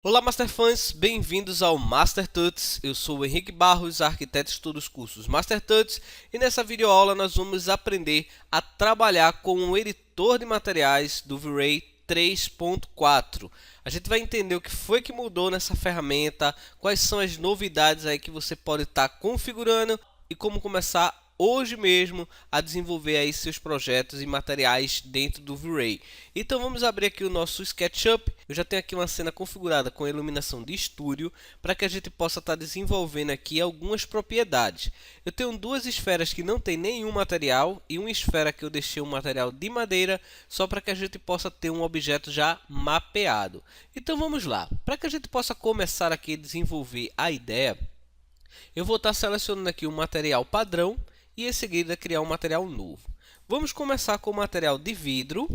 Olá, Masterfãs! Bem-vindos ao Master Tuts. Eu sou o Henrique Barros, arquiteto de estudos cursos Master Tuts, e nessa videoaula nós vamos aprender a trabalhar com o editor de materiais do V-Ray 3.4. A gente vai entender o que foi que mudou nessa ferramenta, quais são as novidades aí que você pode estar configurando e como começar hoje mesmo a desenvolver aí seus projetos e materiais dentro do V-Ray. Então vamos abrir aqui o nosso SketchUp. Eu já tenho aqui uma cena configurada com iluminação de estúdio para que a gente possa estar desenvolvendo aqui algumas propriedades. Eu tenho duas esferas que não tem nenhum material e uma esfera que eu deixei um material de madeira só para que a gente possa ter um objeto já mapeado. Então vamos lá. Para que a gente possa começar aqui a desenvolver a ideia, eu vou estar selecionando aqui um material padrão e em seguida criar um material novo. Vamos começar com o material de vidro,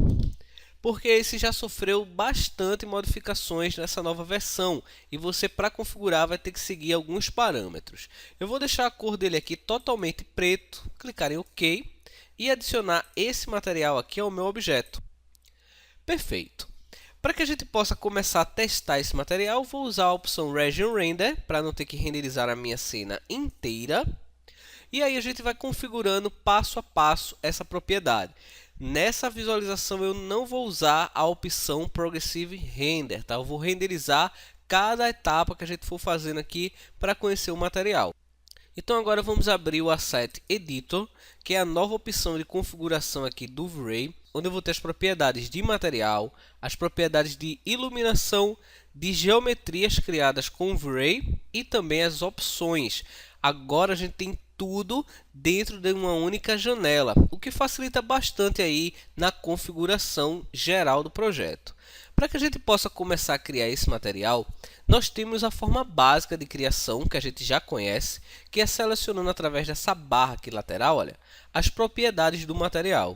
porque esse já sofreu bastante modificações nessa nova versão e você, para configurar, vai ter que seguir alguns parâmetros. Eu vou deixar a cor dele aqui totalmente preto, clicar em OK e adicionar esse material aqui ao meu objeto. Perfeito. Para que a gente possa começar a testar esse material, vou usar a opção Region Render para não ter que renderizar a minha cena inteira. E aí a gente vai configurando passo a passo essa propriedade. Nessa visualização eu não vou usar a opção Progressive Render, tá? Eu vou renderizar cada etapa que a gente for fazendo aqui para conhecer o material. Então agora vamos abrir o Asset Editor, que é a nova opção de configuração aqui do V-Ray, onde eu vou ter as propriedades de material, as propriedades de iluminação, de geometrias criadas com o V-Ray e também as opções. Agora a gente tem tudo dentro de uma única janela, o que facilita bastante aí na configuração geral do projeto. Para que a gente possa começar a criar esse material, nós temos a forma básica de criação que a gente já conhece, que é selecionando através dessa barra aqui lateral, olha, as propriedades do material.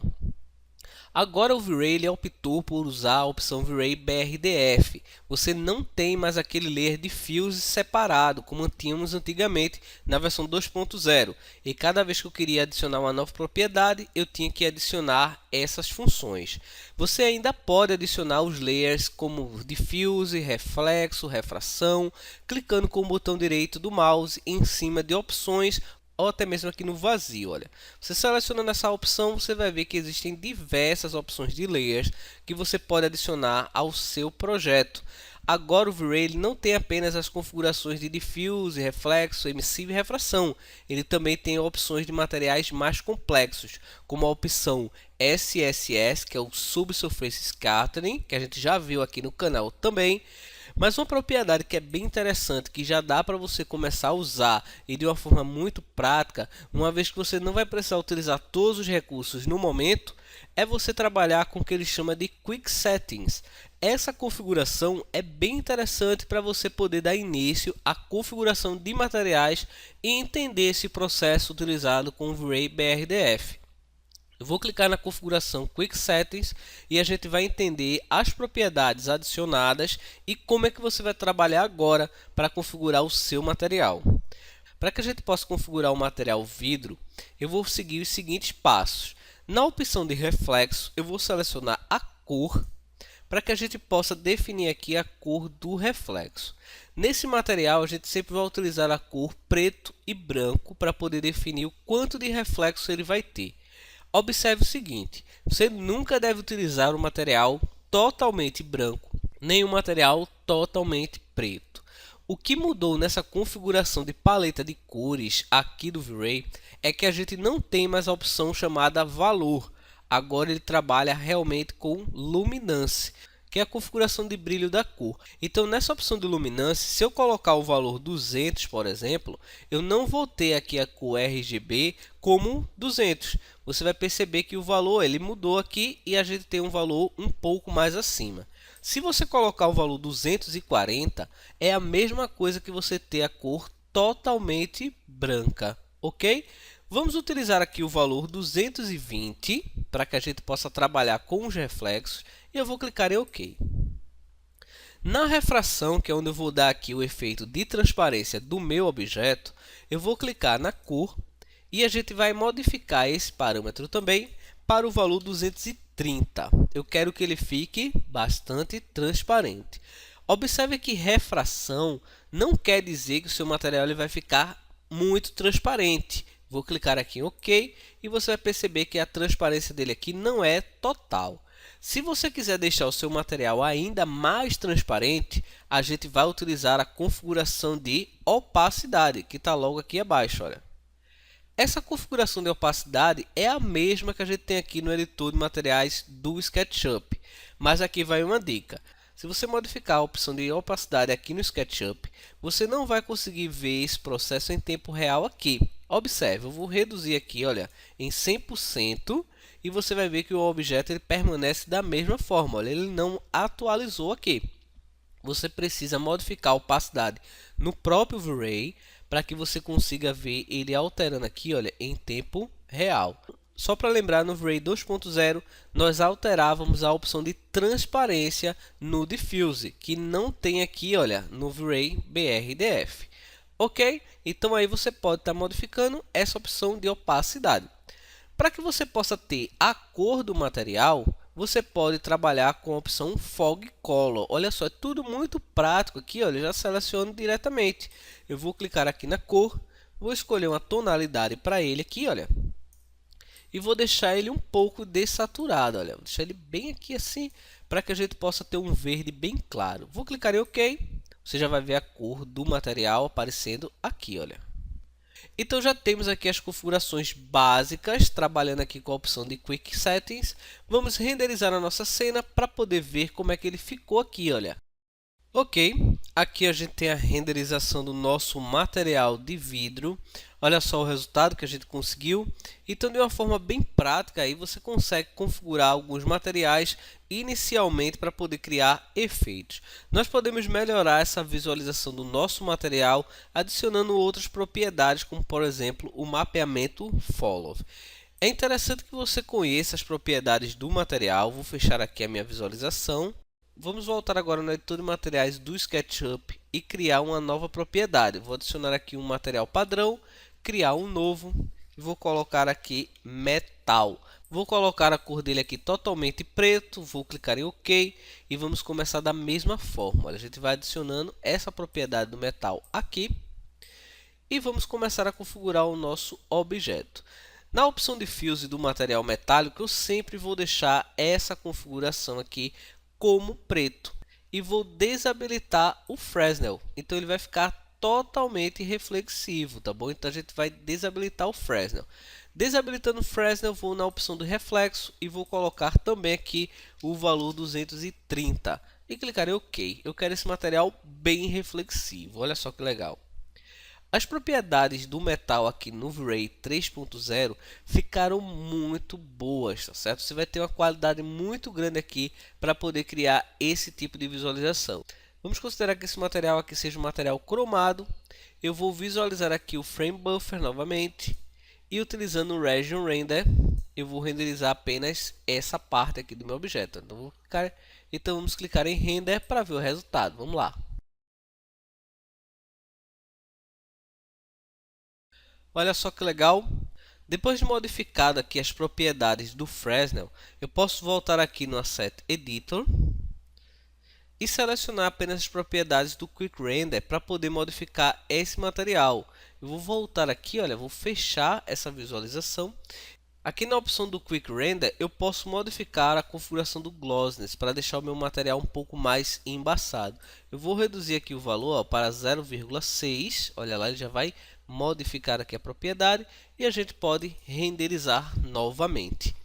Agora o V-Ray ele optou por usar a opção V-Ray BRDF. Você não tem mais aquele layer de fios separado, como tínhamos antigamente na versão 2.0. E cada vez que eu queria adicionar uma nova propriedade, eu tinha que adicionar essas funções. Você ainda pode adicionar os layers como diffuse, reflexo, refração, clicando com o botão direito do mouse em cima de opções ou até mesmo aqui no vazio. Olha, você selecionando essa opção, você vai ver que existem diversas opções de layers que você pode adicionar ao seu projeto. Agora o V-Ray não tem apenas as configurações de diffuse, reflexo, emissivo e refração. Ele também tem opções de materiais mais complexos, como a opção SSS, que é o Subsurface Scattering, que a gente já viu aqui no canal também. Mas uma propriedade que é bem interessante, que já dá para você começar a usar e de uma forma muito prática, uma vez que você não vai precisar utilizar todos os recursos no momento, é você trabalhar com o que ele chama de Quick Settings. Essa configuração é bem interessante para você poder dar início à configuração de materiais e entender esse processo utilizado com o V-Ray BRDF. Eu vou clicar na configuração Quick Settings e a gente vai entender as propriedades adicionadas e como é que você vai trabalhar agora para configurar o seu material. Para que a gente possa configurar o material vidro, eu vou seguir os seguintes passos. Na opção de reflexo, eu vou selecionar a cor para que a gente possa definir aqui a cor do reflexo. Nesse material, a gente sempre vai utilizar a cor preto e branco para poder definir o quanto de reflexo ele vai ter. Observe o seguinte, você nunca deve utilizar um material totalmente branco, nem um material totalmente preto. O que mudou nessa configuração de paleta de cores aqui do V-Ray é que a gente não tem mais a opção chamada valor. Agora ele trabalha realmente com luminância, que é a configuração de brilho da cor. Então, nessa opção de luminância, se eu colocar o valor 200, por exemplo, eu não vou ter aqui a cor RGB como 200. Você vai perceber que o valor ele mudou aqui e a gente tem um valor um pouco mais acima. Se você colocar o valor 240, é a mesma coisa que você ter a cor totalmente branca, ok? Vamos utilizar aqui o valor 220 para que a gente possa trabalhar com os reflexos e eu vou clicar em OK. Na refração, que é onde eu vou dar aqui o efeito de transparência do meu objeto, eu vou clicar na cor e a gente vai modificar esse parâmetro também para o valor 230. Eu quero que ele fique bastante transparente. Observe que refração não quer dizer que o seu material ele vai ficar muito transparente. Vou clicar aqui em OK e você vai perceber que a transparência dele aqui não é total. Se você quiser deixar o seu material ainda mais transparente, a gente vai utilizar a configuração de opacidade, que está logo aqui abaixo. Olha. Essa configuração de opacidade é a mesma que a gente tem aqui no editor de materiais do SketchUp, mas aqui vai uma dica. Se você modificar a opção de opacidade aqui no SketchUp, você não vai conseguir ver esse processo em tempo real aqui. Observe, eu vou reduzir aqui, olha, em 100% e você vai ver que o objeto ele permanece da mesma forma, olha, ele não atualizou aqui. Você precisa modificar a opacidade no próprio V-Ray para que você consiga ver ele alterando aqui, olha, em tempo real. Só para lembrar, no V-Ray 2.0 nós alterávamos a opção de transparência no Diffuse, que não tem aqui, olha, no V-Ray BRDF. Ok? Então aí você pode estar modificando essa opção de opacidade. Para que você possa ter a cor do material, você pode trabalhar com a opção Fog Color. Olha só, é tudo muito prático aqui, olha, eu já seleciono diretamente. Eu vou clicar aqui na cor, vou escolher uma tonalidade para ele aqui, olha. E vou deixar ele um pouco dessaturado, olha, vou deixar ele bem aqui assim, para que a gente possa ter um verde bem claro. Vou clicar em OK, você já vai ver a cor do material aparecendo aqui, olha. Então já temos aqui as configurações básicas, trabalhando aqui com a opção de Quick Settings. Vamos renderizar a nossa cena para poder ver como é que ele ficou aqui, olha. Ok, aqui a gente tem a renderização do nosso material de vidro. Olha só o resultado que a gente conseguiu. Então, de uma forma bem prática, aí você consegue configurar alguns materiais inicialmente para poder criar efeitos. Nós podemos melhorar essa visualização do nosso material adicionando outras propriedades, como por exemplo o mapeamento Follow. É interessante que você conheça as propriedades do material. Vou fechar aqui a minha visualização. Vamos voltar agora no editor de materiais do SketchUp e criar uma nova propriedade. Vou adicionar aqui um material padrão, criar um novo e vou colocar aqui metal. Vou colocar a cor dele aqui totalmente preto, vou clicar em OK e vamos começar da mesma forma. A gente vai adicionando essa propriedade do metal aqui e vamos começar a configurar o nosso objeto. Na opção de Fuse do material metálico, eu sempre vou deixar essa configuração aqui como preto e vou desabilitar o Fresnel, então ele vai ficar totalmente reflexivo, tá bom? Então a gente vai desabilitar o Fresnel. Desabilitando o Fresnel, vou na opção do reflexo e vou colocar também aqui o valor 230 e clicar em OK. Eu quero esse material bem reflexivo, olha só que legal. As propriedades do metal aqui no V-Ray 3.0 ficaram muito boas, tá certo? Você vai ter uma qualidade muito grande aqui para poder criar esse tipo de visualização. Vamos considerar que esse material aqui seja um material cromado. Eu vou visualizar aqui o Frame Buffer novamente e utilizando o Region Render, eu vou renderizar apenas essa parte aqui do meu objeto. Então vamos clicar em Render para ver o resultado. Vamos lá. Olha só que legal. Depois de modificado aqui as propriedades do Fresnel, eu posso voltar aqui no Asset Editor e selecionar apenas as propriedades do Quick Render para poder modificar esse material. Eu vou voltar aqui, olha, vou fechar essa visualização. Aqui na opção do Quick Render, eu posso modificar a configuração do Glossiness para deixar o meu material um pouco mais embaçado. Eu vou reduzir aqui o valor, ó, para 0,6. Olha lá, ele já vai modificar aqui a propriedade e a gente pode renderizar novamente.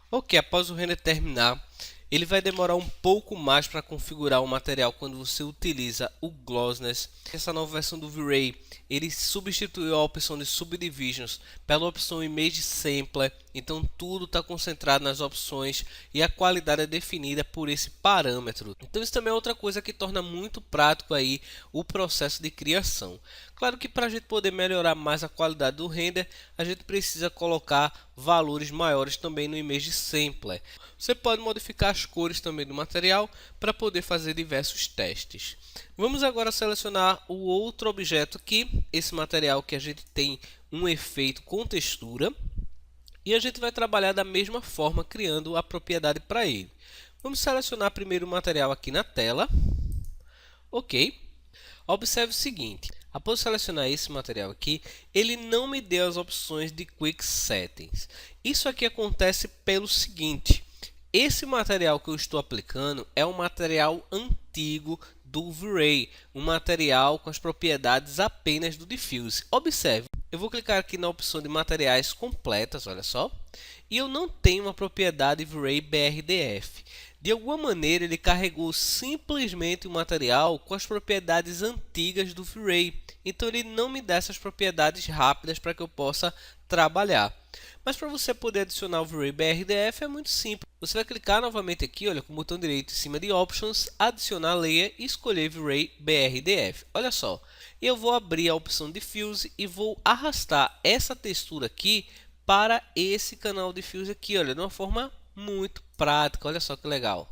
Ok, após o render terminar, ele vai demorar um pouco mais para configurar o material quando você utiliza o Glossiness. Essa nova versão do V-Ray, ele substituiu a opção de Subdivisions pela opção Image Sampler. Então tudo está concentrado nas opções e a qualidade é definida por esse parâmetro. Então isso também é outra coisa que torna muito prático aí o processo de criação. Claro que para a gente poder melhorar mais a qualidade do render, a gente precisa colocar valores maiores também no Image Sampler. Você pode modificar as cores também do material para poder fazer diversos testes. Vamos agora selecionar o outro objeto aqui, esse material que a gente tem um efeito com textura. E a gente vai trabalhar da mesma forma, criando a propriedade para ele. Vamos selecionar primeiro o material aqui na tela. Ok. Observe o seguinte, após selecionar esse material aqui, ele não me deu as opções de Quick Settings. Isso aqui acontece pelo seguinte, esse material que eu estou aplicando é um material antigo do V-Ray, um material com as propriedades apenas do Diffuse. Observe, eu vou clicar aqui na opção de materiais completas, olha só, e eu não tenho uma propriedade V-Ray BRDF. De alguma maneira, ele carregou simplesmente o material com as propriedades antigas do V-Ray. Então, ele não me dá essas propriedades rápidas para que eu possa trabalhar. Mas para você poder adicionar o V-Ray BRDF é muito simples. Você vai clicar novamente aqui, olha, com o botão direito em cima de Options, adicionar Layer e escolher V-Ray BRDF. Olha só, eu vou abrir a opção Diffuse e vou arrastar essa textura aqui para esse canal Diffuse aqui, olha, de uma forma muito prática, olha só que legal.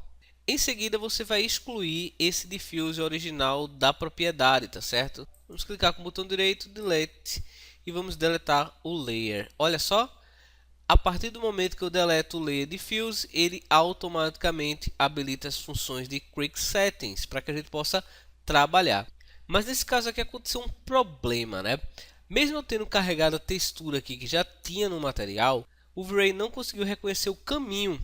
Em seguida, você vai excluir esse diffuse original da propriedade, tá certo? Vamos clicar com o botão direito, Delete, e vamos deletar o layer. Olha só, a partir do momento que eu deleto o layer diffuse, ele automaticamente habilita as funções de Quick Settings para que a gente possa trabalhar. Mas nesse caso aqui aconteceu um problema, né? Mesmo eu tendo carregado a textura aqui que já tinha no material, o V-Ray não conseguiu reconhecer o caminho.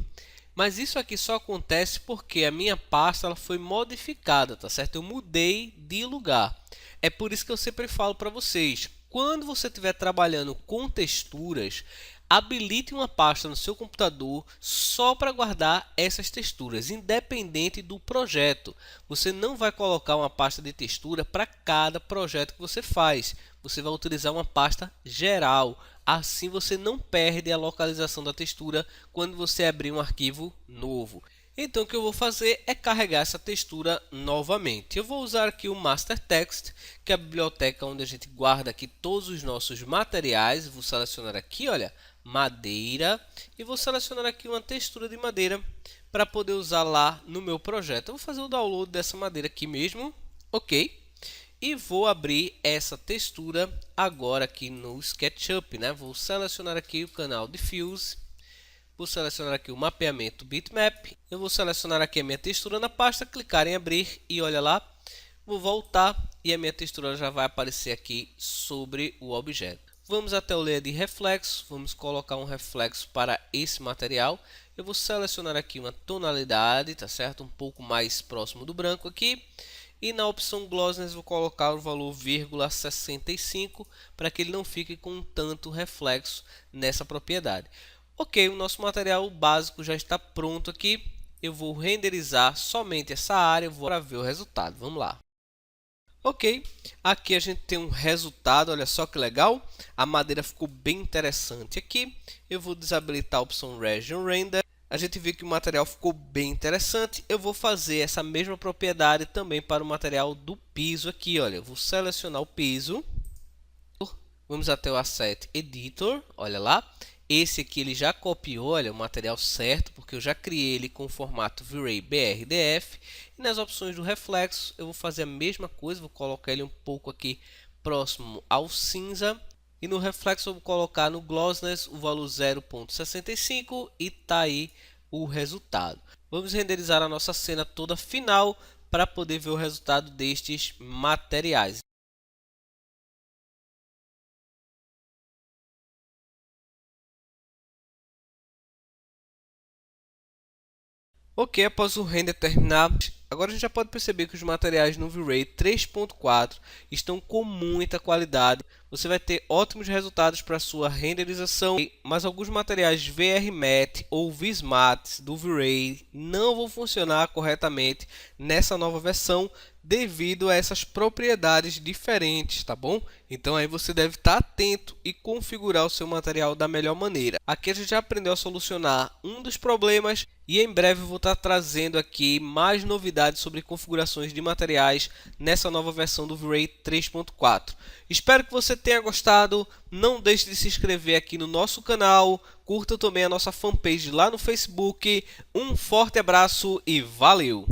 Mas isso aqui só acontece porque a minha pasta ela foi modificada, tá certo? Eu mudei de lugar. É por isso que eu sempre falo para vocês, quando você estiver trabalhando com texturas, habilite uma pasta no seu computador só para guardar essas texturas, independente do projeto. Você não vai colocar uma pasta de textura para cada projeto que você faz. Você vai utilizar uma pasta geral. Assim você não perde a localização da textura quando você abrir um arquivo novo. Então o que eu vou fazer é carregar essa textura novamente. Eu vou usar aqui o Master Text, que é a biblioteca onde a gente guarda aqui todos os nossos materiais. Vou selecionar aqui, olha, madeira, e vou selecionar aqui uma textura de madeira para poder usar lá no meu projeto. Eu vou fazer o download dessa madeira aqui mesmo, ok? E vou abrir essa textura agora aqui no SketchUp, né? Vou selecionar aqui o canal Diffuse, vou selecionar aqui o mapeamento Bitmap, eu vou selecionar aqui a minha textura na pasta, clicar em abrir e olha lá, vou voltar e a minha textura já vai aparecer aqui sobre o objeto. Vamos até o layer de reflexo, vamos colocar um reflexo para esse material. Eu vou selecionar aqui uma tonalidade, tá certo? Um pouco mais próximo do branco aqui. E na opção Glossiness vou colocar o valor 0,65 para que ele não fique com tanto reflexo nessa propriedade. Ok, o nosso material básico já está pronto aqui. Eu vou renderizar somente essa área, vou ver o resultado. Vamos lá. Ok, aqui a gente tem um resultado, olha só que legal. A madeira ficou bem interessante aqui. Eu vou desabilitar a opção Region Render. A gente vê que o material ficou bem interessante. Eu vou fazer essa mesma propriedade também para o material do piso aqui. Olha, eu vou selecionar o piso. Vamos até o Asset Editor, olha lá. Esse aqui ele já copiou, olha, o material certo, porque eu já criei ele com o formato V-Ray BRDF. E nas opções do reflexo, eu vou fazer a mesma coisa, vou colocar ele um pouco aqui próximo ao cinza. E no reflexo eu vou colocar no Glossiness o valor 0,65 e tá aí o resultado. Vamos renderizar a nossa cena toda final para poder ver o resultado destes materiais. Ok, após o render terminar, agora a gente já pode perceber que os materiais no V-Ray 3.4 estão com muita qualidade. Você vai ter ótimos resultados para sua renderização, mas alguns materiais VRMAT ou Vismat do V-Ray não vão funcionar corretamente nessa nova versão devido a essas propriedades diferentes, tá bom? Então aí você deve estar atento e configurar o seu material da melhor maneira. Aqui a gente já aprendeu a solucionar um dos problemas e em breve eu vou estar trazendo aqui mais novidades sobre configurações de materiais nessa nova versão do V-Ray 3.4. Espero que você tenha gostado. Não deixe de se inscrever aqui no nosso canal. Curta também a nossa fanpage lá no Facebook. Um forte abraço e valeu!